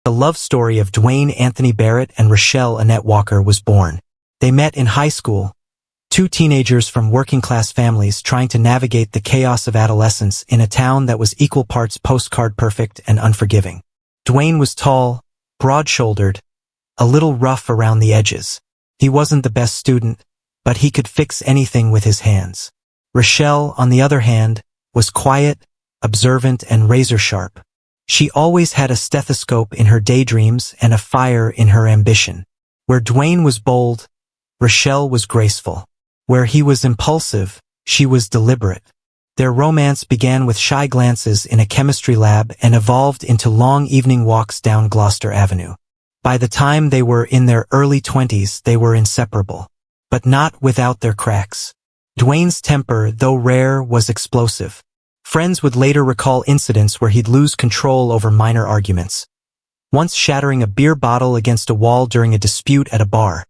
The love story of Dwayne Anthony Barrett and Rochelle Annette Walker was born. They met in high school, two teenagers from working-class families trying to navigate the chaos of adolescence in a town that was equal parts postcard perfect and unforgiving. Dwayne was tall, broad-shouldered, a little rough around the edges. He wasn't the best student, but he could fix anything with his hands. Rochelle, on the other hand, was quiet, observant, and razor-sharp. She always had a stethoscope in her daydreams and a fire in her ambition. Where Dwayne was bold, Rochelle was graceful. Where he was impulsive, she was deliberate. Their romance began with shy glances in a chemistry lab and evolved into long evening walks down Gloucester Avenue. By the time they were in their early 20s, they were inseparable. But not without their cracks. Dwayne's temper, though rare, was explosive. Friends would later recall incidents where he'd lose control over minor arguments. Once shattering a beer bottle against a wall during a dispute at a bar.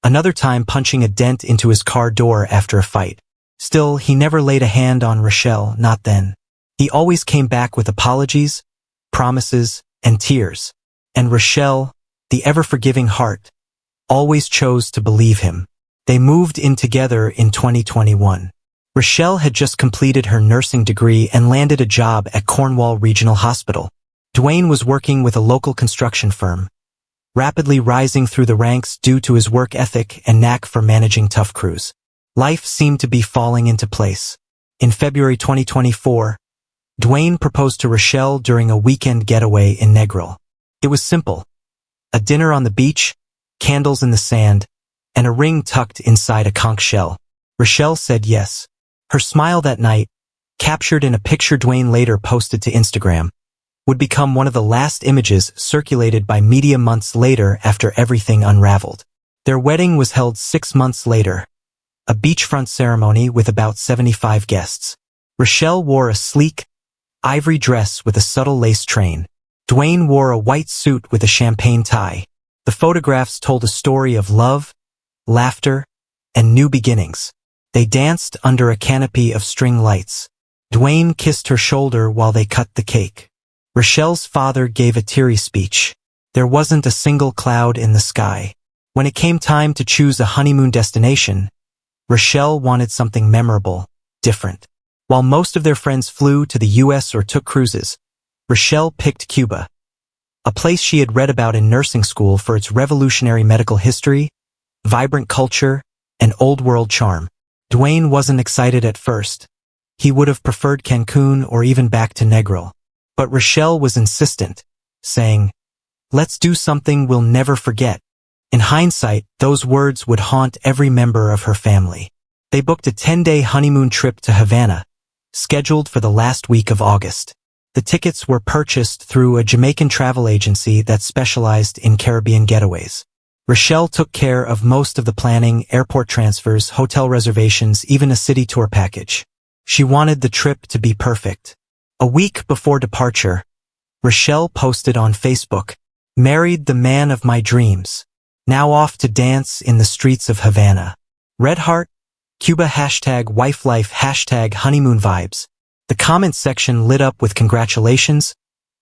Another time punching a dent into his car door after a fight. Still, he never laid a hand on Rochelle, not then. He always came back with apologies, promises, and tears. And Rochelle, the ever-forgiving heart, always chose to believe him. They moved in together in 2021. Rochelle had just completed her nursing degree and landed a job at Cornwall Regional Hospital. Dwayne was working with a local construction firm, rapidly rising through the ranks due to his work ethic and knack for managing tough crews. Life seemed to be falling into place. In February 2024, Dwayne proposed to Rochelle during a weekend getaway in Negril. It was simple. A dinner on the beach, candles in the sand, and a ring tucked inside a conch shell. Rochelle said yes. Her smile that night, captured in a picture Dwayne later posted to Instagram, would become one of the last images circulated by media months later after everything unraveled. Their wedding was held 6 months later, a beachfront ceremony with about 75 guests. Rochelle wore a sleek, ivory dress with a subtle lace train. Dwayne wore a white suit with a champagne tie. The photographs told a story of love, laughter, and new beginnings. They danced under a canopy of string lights. Dwayne kissed her shoulder while they cut the cake. Rochelle's father gave a teary speech. There wasn't a single cloud in the sky. When it came time to choose a honeymoon destination, Rochelle wanted something memorable, different. While most of their friends flew to the US or took cruises, Rochelle picked Cuba, a place she had read about in nursing school for its revolutionary medical history, vibrant culture, and old-world charm. Dwayne wasn't excited at first. He would have preferred Cancun or even back to Negril. But Rochelle was insistent, saying, "Let's do something we'll never forget." In hindsight, those words would haunt every member of her family. They booked a 10-day honeymoon trip to Havana, scheduled for the last week of August. The tickets were purchased through a Jamaican travel agency that specialized in Caribbean getaways. Rochelle took care of most of the planning, airport transfers, hotel reservations, even a city tour package. She wanted the trip to be perfect. A week before departure, Rochelle posted on Facebook, "Married the man of my dreams. Now off to dance in the streets of Havana. Red heart, Cuba #WifeLife #honeymoon vibes." The comment section lit up with congratulations,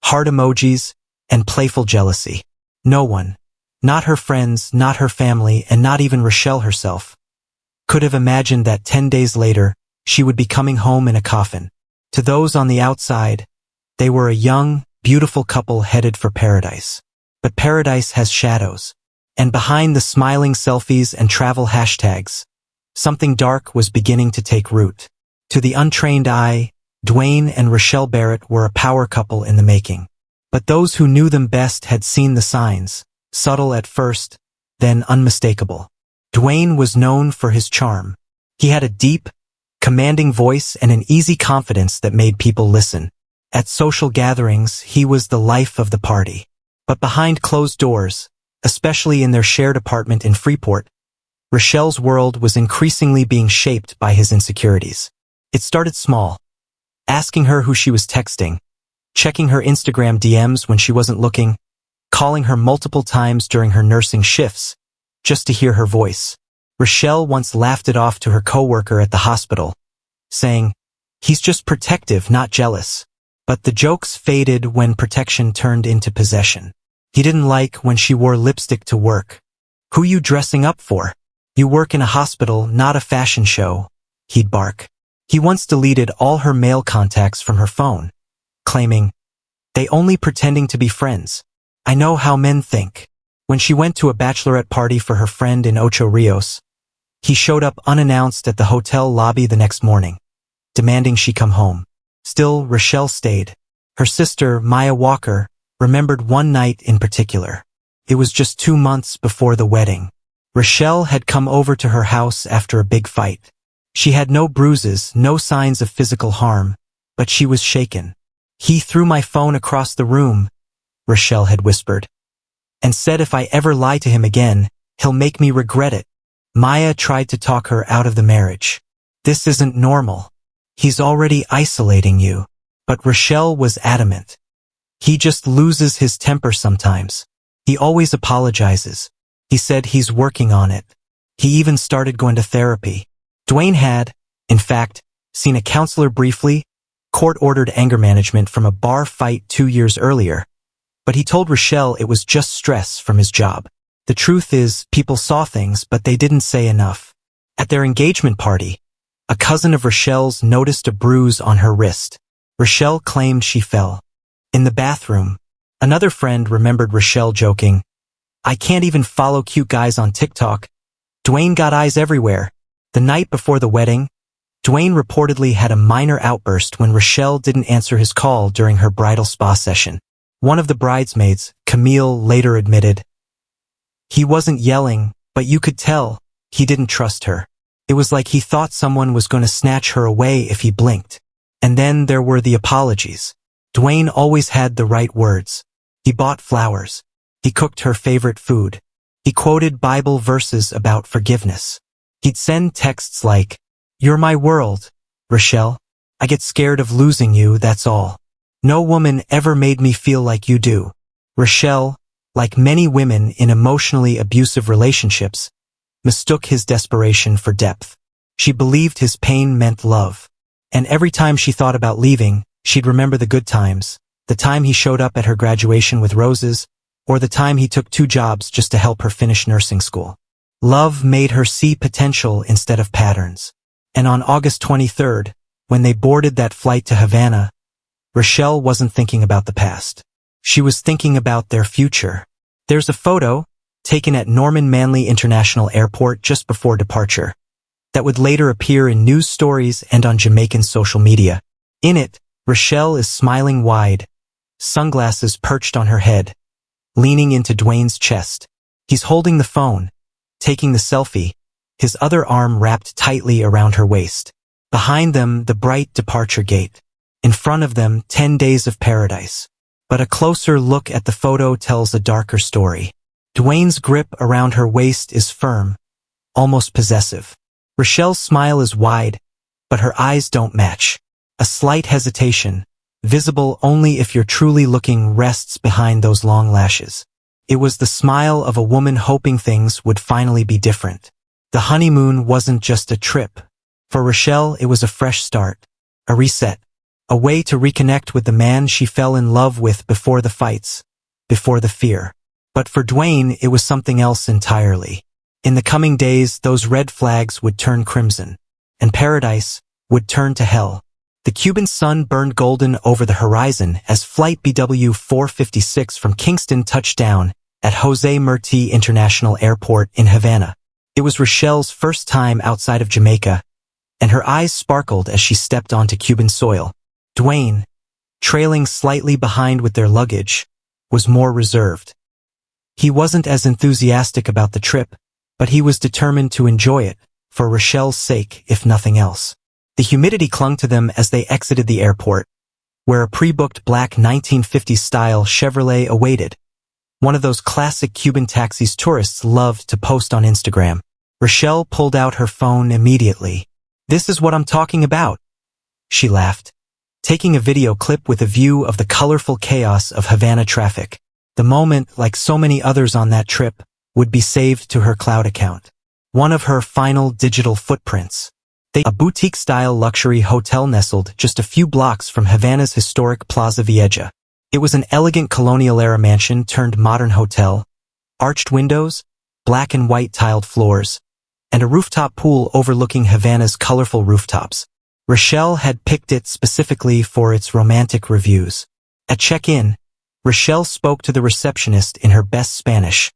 heart emojis, and playful jealousy. No one, not her friends, not her family, and not even Rochelle herself, could have imagined that 10 days later, she would be coming home in a coffin. To those on the outside, they were a young, beautiful couple headed for paradise. But paradise has shadows. And behind the smiling selfies and travel hashtags, something dark was beginning to take root. To the untrained eye, Dwayne and Rochelle Barrett were a power couple in the making. But those who knew them best had seen the signs, subtle at first, then unmistakable. Dwayne was known for his charm. He had a deep, commanding voice and an easy confidence that made people listen. At social gatherings, he was the life of the party. But behind closed doors, especially in their shared apartment in Freeport, Rochelle's world was increasingly being shaped by his insecurities. It started small, asking her who she was texting, checking her Instagram DMs when she wasn't looking, calling her multiple times during her nursing shifts, just to hear her voice. Rochelle once laughed it off to her coworker at the hospital, saying, "He's just protective, not jealous." But the jokes faded when protection turned into possession. He didn't like when she wore lipstick to work. "Who you dressing up for? You work in a hospital, not a fashion show," he'd bark. He once deleted all her male contacts from her phone, claiming, "They only pretending to be friends. I know how men think." When she went to a bachelorette party for her friend in Ocho Rios, he showed up unannounced at the hotel lobby the next morning, demanding she come home. Still, Rochelle stayed. Her sister, Maya Walker, remembered one night in particular. It was just 2 months before the wedding. Rochelle had come over to her house after a big fight. She had no bruises, no signs of physical harm, but she was shaken. "He threw my phone across the room," Rochelle had whispered, "and said if I ever lie to him again, he'll make me regret it." Maya tried to talk her out of the marriage. "This isn't normal. He's already isolating you." But Rochelle was adamant. "He just loses his temper sometimes. He always apologizes. He said he's working on it. He even started going to therapy." Dwayne had, in fact, seen a counselor briefly, court-ordered anger management from a bar fight 2 years earlier, but he told Rochelle it was just stress from his job. The truth is, people saw things, but they didn't say enough. At their engagement party, a cousin of Rochelle's noticed a bruise on her wrist. Rochelle claimed she fell. In the bathroom, another friend remembered Rochelle joking, "I can't even follow cute guys on TikTok. Dwayne got eyes everywhere." The night before the wedding, Dwayne reportedly had a minor outburst when Rochelle didn't answer his call during her bridal spa session. One of the bridesmaids, Camille, later admitted, "He wasn't yelling, but you could tell he didn't trust her. It was like he thought someone was going to snatch her away if he blinked." And then there were the apologies. Dwayne always had the right words. He bought flowers. He cooked her favorite food. He quoted Bible verses about forgiveness. He'd send texts like, "You're my world, Rochelle. I get scared of losing you, that's all. No woman ever made me feel like you do." Rochelle, like many women in emotionally abusive relationships, mistook his desperation for depth. She believed his pain meant love. And every time she thought about leaving, she'd remember the good times, the time he showed up at her graduation with roses, or the time he took 2 jobs just to help her finish nursing school. Love made her see potential instead of patterns. And on August 23rd, when they boarded that flight to Havana, Rochelle wasn't thinking about the past. She was thinking about their future. There's a photo, taken at Norman Manley International Airport just before departure, that would later appear in news stories and on Jamaican social media. In it, Rochelle is smiling wide, sunglasses perched on her head, leaning into Dwayne's chest. He's holding the phone, taking the selfie, his other arm wrapped tightly around her waist. Behind them, the bright departure gate. In front of them, 10 days of paradise. But a closer look at the photo tells a darker story. Dwayne's grip around her waist is firm, almost possessive. Rochelle's smile is wide, but her eyes don't match. A slight hesitation, visible only if you're truly looking, rests behind those long lashes. It was the smile of a woman hoping things would finally be different. The honeymoon wasn't just a trip. For Rochelle, it was a fresh start, a reset, a way to reconnect with the man she fell in love with before the fights, before the fear. But for Dwayne, it was something else entirely. In the coming days, those red flags would turn crimson, and paradise would turn to hell. The Cuban sun burned golden over the horizon as Flight BW 456 from Kingston touched down at Jose Marti International Airport in Havana. It was Rochelle's first time outside of Jamaica, and her eyes sparkled as she stepped onto Cuban soil. Dwayne, trailing slightly behind with their luggage, was more reserved. He wasn't as enthusiastic about the trip, but he was determined to enjoy it, for Rochelle's sake, if nothing else. The humidity clung to them as they exited the airport, where a pre-booked black 1950s-style Chevrolet awaited, one of those classic Cuban taxis tourists loved to post on Instagram. Rochelle pulled out her phone immediately. "This is what I'm talking about," she laughed, taking a video clip with a view of the colorful chaos of Havana traffic. The moment, like so many others on that trip, would be saved to her cloud account. One of her final digital footprints. A boutique-style luxury hotel nestled just a few blocks from Havana's historic Plaza Vieja. It was an elegant colonial-era mansion turned modern hotel, arched windows, black and white tiled floors, and a rooftop pool overlooking Havana's colorful rooftops. Rochelle had picked it specifically for its romantic reviews. At check-in, Rochelle spoke to the receptionist in her best Spanish,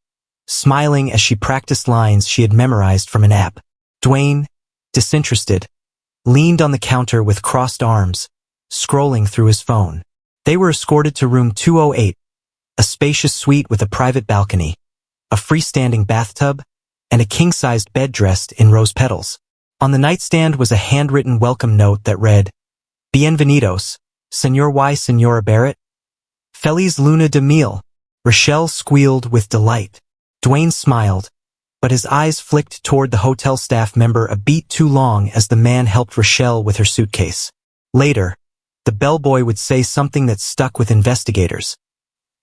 smiling as she practiced lines she had memorized from an app. Dwayne, disinterested, leaned on the counter with crossed arms, scrolling through his phone. They were escorted to room 208, a spacious suite with a private balcony, a freestanding bathtub, and a king-sized bed dressed in rose petals. On the nightstand was a handwritten welcome note that read, "Bienvenidos, Señor y Señora Barrett. Feliz luna de miel." Rochelle squealed with delight. Dwayne smiled, but his eyes flicked toward the hotel staff member a beat too long as the man helped Rochelle with her suitcase. Later, the bellboy would say something that stuck with investigators.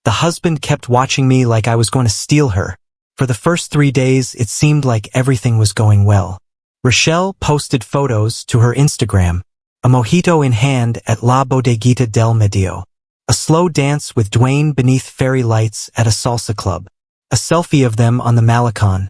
"The husband kept watching me like I was going to steal her." For the first 3 days, it seemed like everything was going well. Rochelle posted photos to her Instagram, a mojito in hand at La Bodeguita del Medio, a slow dance with Dwayne beneath fairy lights at a salsa club, a selfie of them on the Malecon,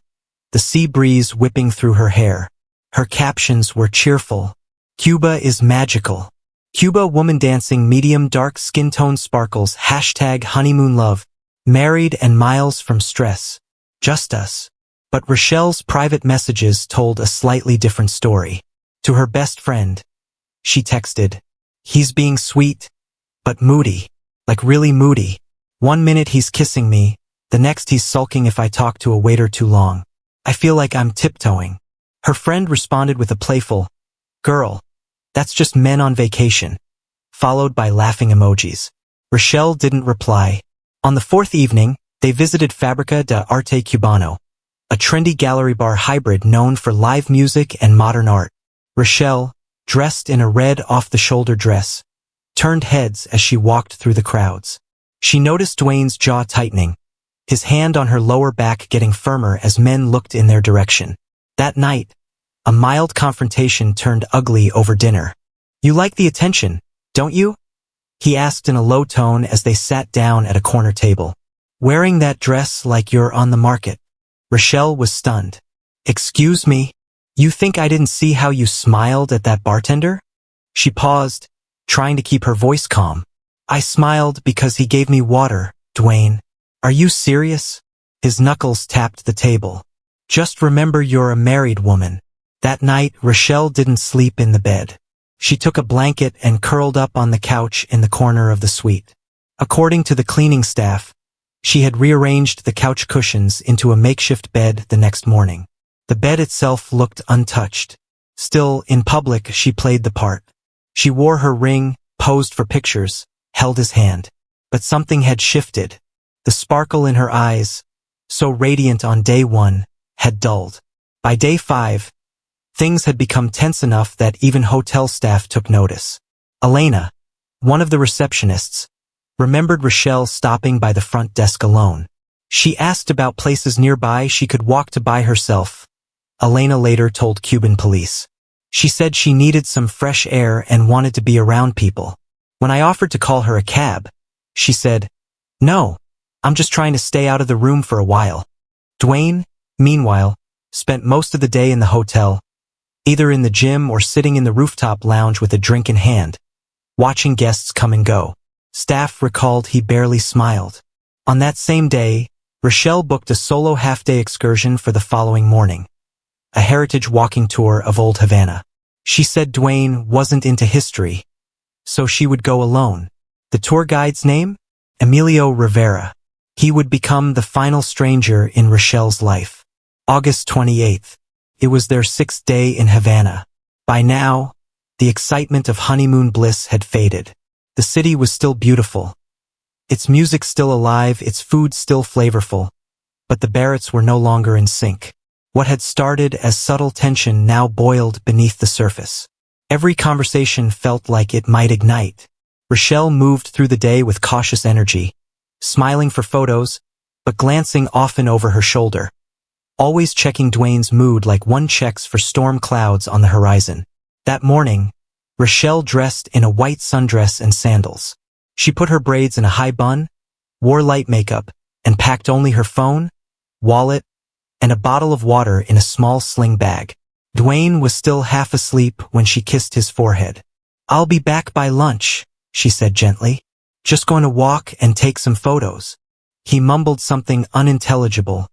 the sea breeze whipping through her hair. Her captions were cheerful. "Cuba is magical. Cuba woman dancing medium dark skin tone sparkles. #honeymoon love. Married and miles from stress. Just us." But Rochelle's private messages told a slightly different story. To her best friend, she texted, "He's being sweet, but moody. Like really moody. One minute he's kissing me, the next he's sulking if I talk to a waiter too long. I feel like I'm tiptoeing." Her friend responded with a playful, "Girl, that's just men on vacation," followed by laughing emojis. Rochelle didn't reply. On the 4th evening, they visited Fábrica de Arte Cubano, a trendy gallery bar hybrid known for live music and modern art. Rochelle, dressed in a red off-the-shoulder dress, turned heads as she walked through the crowds. She noticed Dwayne's jaw tightening, his hand on her lower back getting firmer as men looked in their direction. That night, a mild confrontation turned ugly over dinner. "You like the attention, don't you?" he asked in a low tone as they sat down at a corner table. "Wearing that dress like you're on the market." Rochelle was stunned. "Excuse me? You think I didn't see how you smiled at that bartender?" She paused, trying to keep her voice calm. "I smiled because he gave me water, Dwayne. Are you serious?" His knuckles tapped the table. "Just remember you're a married woman." That night, Rochelle didn't sleep in the bed. She took a blanket and curled up on the couch in the corner of the suite. According to the cleaning staff, she had rearranged the couch cushions into a makeshift bed the next morning. The bed itself looked untouched. Still, in public, she played the part. She wore her ring, posed for pictures, held his hand. But something had shifted. The sparkle in her eyes, so radiant on day 1, had dulled. By day 5, things had become tense enough that even hotel staff took notice. Elena, one of the receptionists, remembered Rochelle stopping by the front desk alone. She asked about places nearby she could walk to by herself. Elena later told Cuban police. She said she needed some fresh air and wanted to be around people. When I offered to call her a cab, she said, "No, I'm just trying to stay out of the room for a while." Dwayne, meanwhile, spent most of the day in the hotel, either in the gym or sitting in the rooftop lounge with a drink in hand, watching guests come and go. Staff recalled he barely smiled. On that same day, Rochelle booked a solo half-day excursion for the following morning, a heritage walking tour of Old Havana. She said Dwayne wasn't into history, so she would go alone. The tour guide's name? Emilio Rivera. He would become the final stranger in Rochelle's life. August 28th. It was their 6th day in Havana. By now, the excitement of honeymoon bliss had faded. The city was still beautiful. Its music still alive, its food still flavorful. But the Barretts were no longer in sync. What had started as subtle tension now boiled beneath the surface. Every conversation felt like it might ignite. Rochelle moved through the day with cautious energy, smiling for photos, but glancing often over her shoulder, always checking Dwayne's mood like one checks for storm clouds on the horizon. That morning, Rochelle dressed in a white sundress and sandals. She put her braids in a high bun, wore light makeup, and packed only her phone, wallet, and a bottle of water in a small sling bag. Dwayne was still half asleep when she kissed his forehead. "I'll be back by lunch," she said gently. "Just going to walk and take some photos." He mumbled something unintelligible,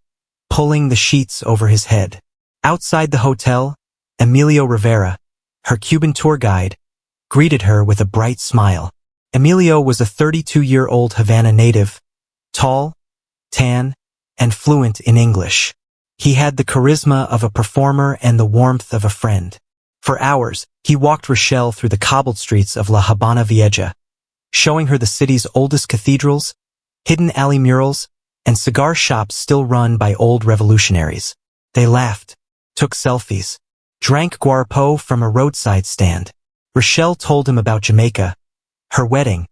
pulling the sheets over his head. Outside the hotel, Emilio Rivera, her Cuban tour guide, greeted her with a bright smile. Emilio was a 32-year-old Havana native, tall, tan, and fluent in English. He had the charisma of a performer and the warmth of a friend. For hours, he walked Rochelle through the cobbled streets of La Habana Vieja, showing her the city's oldest cathedrals, hidden alley murals, and cigar shops still run by old revolutionaries. They laughed, took selfies, drank guarapo from a roadside stand. Rochelle told him about Jamaica, her wedding,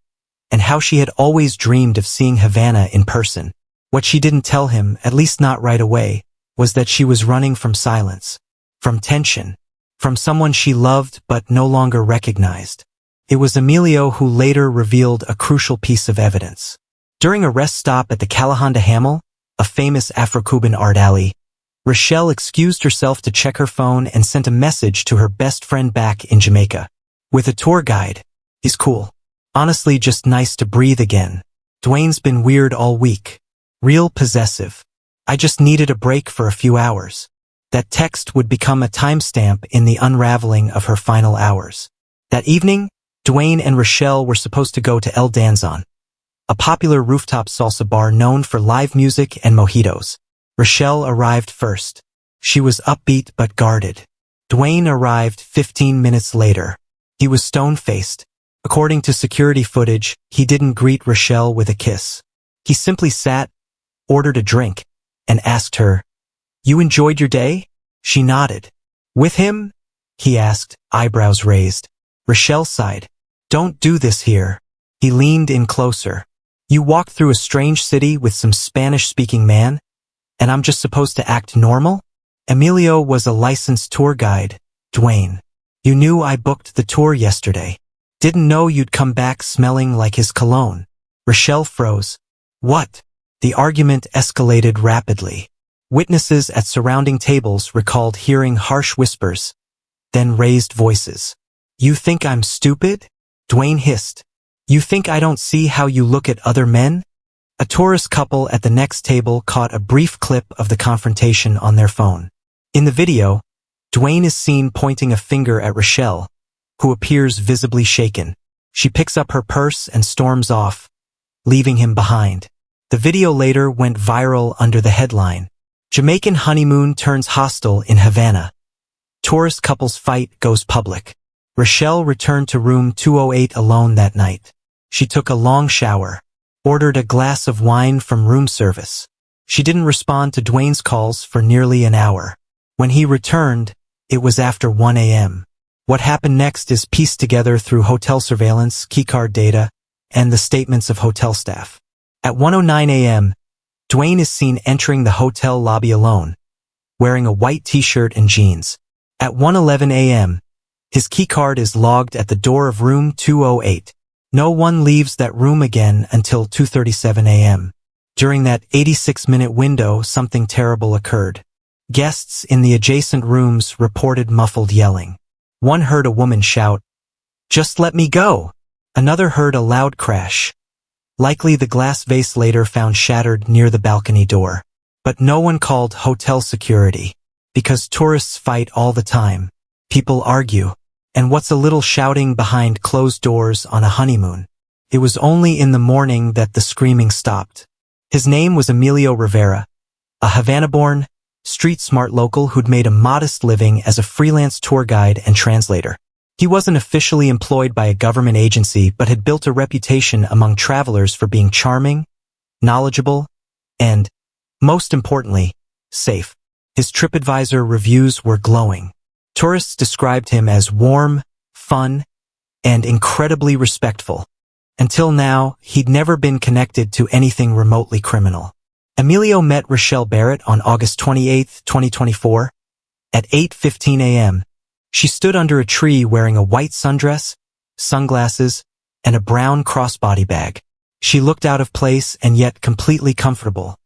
and how she had always dreamed of seeing Havana in person. What she didn't tell him, at least not right away, was that she was running from silence, from tension, from someone she loved but no longer recognized. It was Emilio who later revealed a crucial piece of evidence. During a rest stop at the Calahonda Hamel, a famous Afro-Cuban art alley, Rochelle excused herself to check her phone and sent a message to her best friend back in Jamaica. "With a tour guide. He's cool. Honestly, just nice to breathe again. Dwayne's been weird all week. Real possessive. I just needed a break for a few hours." That text would become a timestamp in the unraveling of her final hours. That evening, Dwayne and Rochelle were supposed to go to El Danzon, a popular rooftop salsa bar known for live music and mojitos. Rochelle arrived first. She was upbeat but guarded. Dwayne arrived 15 minutes later. He was stone-faced. According to security footage, he didn't greet Rochelle with a kiss. He simply sat, ordered a drink, and asked her, "You enjoyed your day?" She nodded. "With him?" he asked, eyebrows raised. Rochelle sighed. "Don't do this here." He leaned in closer. "You walked through a strange city with some Spanish-speaking man, and I'm just supposed to act normal?" Emilio was a licensed tour guide, Dwayne. "You knew I booked the tour yesterday. Didn't know you'd come back smelling like his cologne." Rochelle froze. "What?" The argument escalated rapidly. Witnesses at surrounding tables recalled hearing harsh whispers, then raised voices. "You think I'm stupid?" Dwayne hissed. "You think I don't see how you look at other men?" A tourist couple at the next table caught a brief clip of the confrontation on their phone. In the video, Dwayne is seen pointing a finger at Rochelle, who appears visibly shaken. She picks up her purse and storms off, leaving him behind. The video later went viral under the headline, "Jamaican honeymoon turns hostile in Havana. Tourist couple's fight goes public." Rochelle returned to room 208 alone that night. She took a long shower, ordered a glass of wine from room service. She didn't respond to Dwayne's calls for nearly an hour. When he returned, it was after 1 a.m. What happened next is pieced together through hotel surveillance, keycard data, and the statements of hotel staff. At 1:09 a.m., Dwayne is seen entering the hotel lobby alone, wearing a white t-shirt and jeans. At 1:11 a.m., his keycard is logged at the door of room 208. No one leaves that room again until 2:37 a.m. During that 86-minute window, something terrible occurred. Guests in the adjacent rooms reported muffled yelling. One heard a woman shout, "Just let me go!" Another heard a loud crash. Likely the glass vase later found shattered near the balcony door. But no one called hotel security. Because tourists fight all the time. People argue. And what's a little shouting behind closed doors on a honeymoon? It was only in the morning that the screaming stopped. His name was Emilio Rivera, a Havana-born, street-smart local who'd made a modest living as a freelance tour guide and translator. He wasn't officially employed by a government agency but had built a reputation among travelers for being charming, knowledgeable, and, most importantly, safe. His TripAdvisor reviews were glowing. Tourists described him as warm, fun, and incredibly respectful. Until now, he'd never been connected to anything remotely criminal. Emilio met Rochelle Barrett on August 28, 2024, at 8:15 a.m. She stood under a tree wearing a white sundress, sunglasses, and a brown crossbody bag. She looked out of place and yet completely comfortable,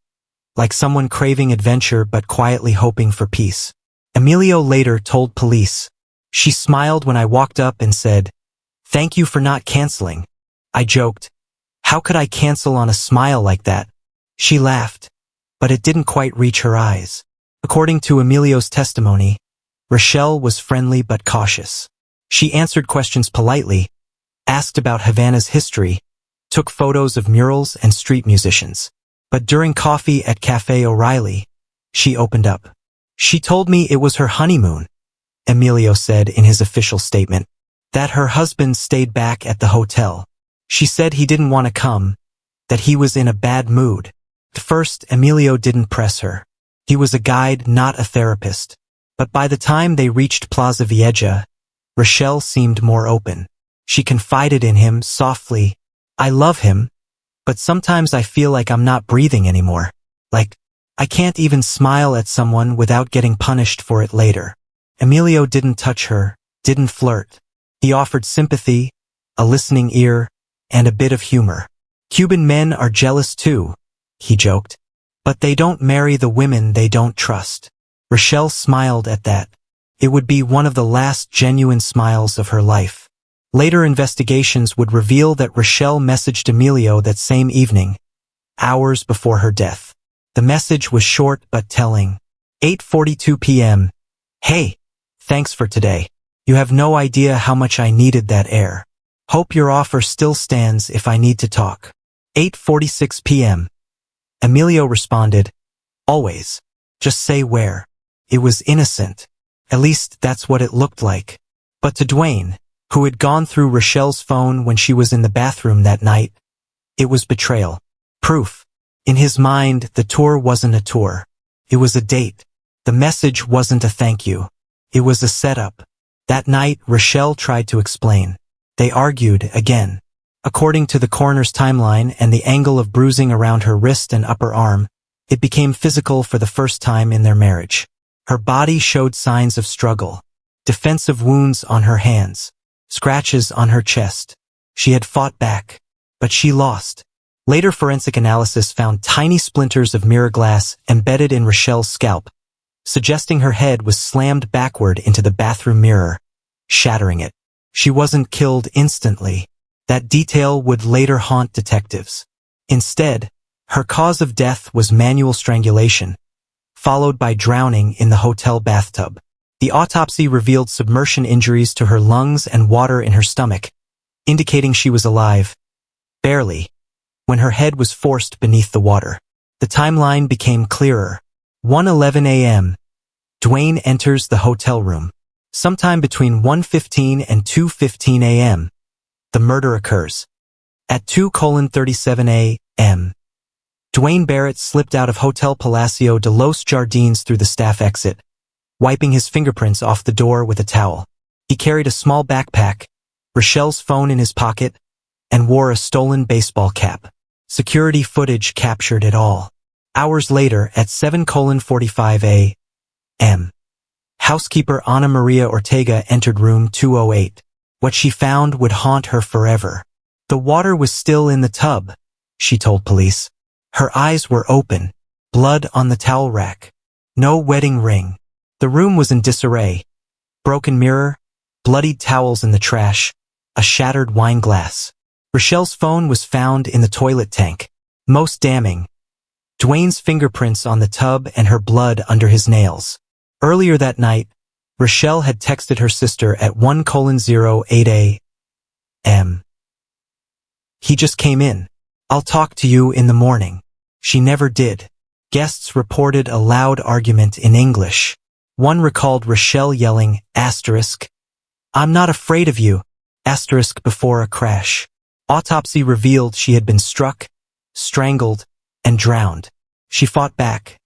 like someone craving adventure but quietly hoping for peace. Emilio later told police, "She smiled when I walked up and said, 'Thank you for not canceling.' I joked, 'How could I cancel on a smile like that?' She laughed, but it didn't quite reach her eyes." According to Emilio's testimony, Rochelle was friendly but cautious. She answered questions politely, asked about Havana's history, took photos of murals and street musicians. But during coffee at Cafe O'Reilly, she opened up. "She told me it was her honeymoon," Emilio said in his official statement, "that her husband stayed back at the hotel. She said he didn't want to come, that he was in a bad mood." At first, Emilio didn't press her. He was a guide, not a therapist. But by the time they reached Plaza Vieja, Rochelle seemed more open. She confided in him softly, "I love him, but sometimes I feel like I'm not breathing anymore. Like, I can't even smile at someone without getting punished for it later." Emilio didn't touch her, didn't flirt. He offered sympathy, a listening ear, and a bit of humor. "Cuban men are jealous too," he joked. "But they don't marry the women they don't trust." Rochelle smiled at that. It would be one of the last genuine smiles of her life. Later investigations would reveal that Rochelle messaged Emilio that same evening, hours before her death. The message was short but telling. 8:42 p.m. "Hey, thanks for today. You have no idea how much I needed that air. Hope your offer still stands if I need to talk." 8:46 p.m. Emilio responded, "Always. Just say where." It was innocent. At least that's what it looked like. But to Dwayne, who had gone through Rochelle's phone when she was in the bathroom that night, it was betrayal. Proof. In his mind, the tour wasn't a tour. It was a date. The message wasn't a thank you. It was a setup. That night, Rochelle tried to explain. They argued again. According to the coroner's timeline and the angle of bruising around her wrist and upper arm, it became physical for the first time in their marriage. Her body showed signs of struggle. Defensive wounds on her hands. Scratches on her chest. She had fought back, but she lost. Later forensic analysis found tiny splinters of mirror glass embedded in Rochelle's scalp, suggesting her head was slammed backward into the bathroom mirror, shattering it. She wasn't killed instantly. That detail would later haunt detectives. Instead, her cause of death was manual strangulation, followed by drowning in the hotel bathtub. The autopsy revealed submersion injuries to her lungs and water in her stomach, indicating she was alive, barely, when her head was forced beneath the water. The timeline became clearer. 1:11 a.m. Dwayne enters the hotel room. Sometime between 1:15 and 2:15 a.m., the murder occurs. At 2:37 a.m., Dwayne Barrett slipped out of Hotel Palacio de los Jardines through the staff exit, wiping his fingerprints off the door with a towel. He carried a small backpack, Rochelle's phone in his pocket, and wore a stolen baseball cap. Security footage captured it all. Hours later, at 7:45 a.m., housekeeper Ana Maria Ortega entered room 208. What she found would haunt her forever. The water was still in the tub, she told police. Her eyes were open, blood on the towel rack. No wedding ring. The room was in disarray. Broken mirror, bloodied towels in the trash, a shattered wine glass. Rochelle's phone was found in the toilet tank. Most damning, Dwayne's fingerprints on the tub and her blood under his nails. Earlier that night, Rochelle had texted her sister at 1:08 a.m. "He just came in. I'll talk to you in the morning." She never did. Guests reported a loud argument in English. One recalled Rochelle yelling, "I'm not afraid of you," before a crash. Autopsy revealed she had been struck, strangled, and drowned. She fought back.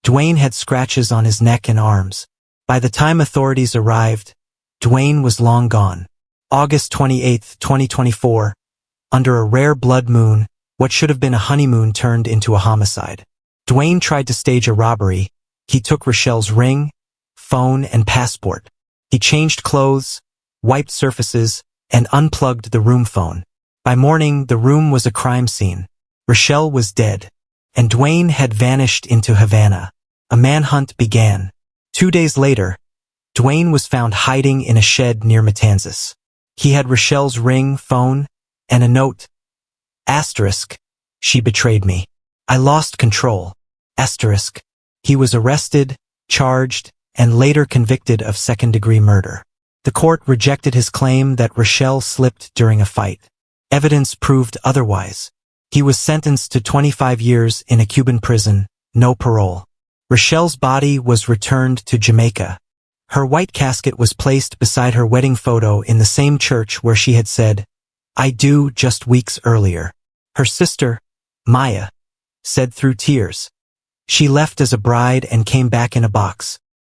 Dwayne had scratches on his neck and arms. By the time authorities arrived, Dwayne was long gone. August 28, 2024. Under a rare blood moon, what should have been a honeymoon turned into a homicide. Dwayne tried to stage a robbery. He took Rochelle's ring, phone, and passport. He changed clothes, wiped surfaces, and unplugged the room phone. By morning, the room was a crime scene. Rochelle was dead, and Dwayne had vanished into Havana. A manhunt began. 2 days later, Dwayne was found hiding in a shed near Matanzas. He had Rochelle's ring, phone, and a note. Asterisk. She betrayed me. I lost control. Asterisk. He was arrested, charged, and later convicted of second-degree murder. The court rejected his claim that Rochelle slipped during a fight. Evidence proved otherwise. He was sentenced to 25 years in a Cuban prison, no parole. Rochelle's body was returned to Jamaica. Her white casket was placed beside her wedding photo in the same church where she had said, "I do," just weeks earlier. Her sister, Maya, said through tears, "She left as a bride and came back in a box."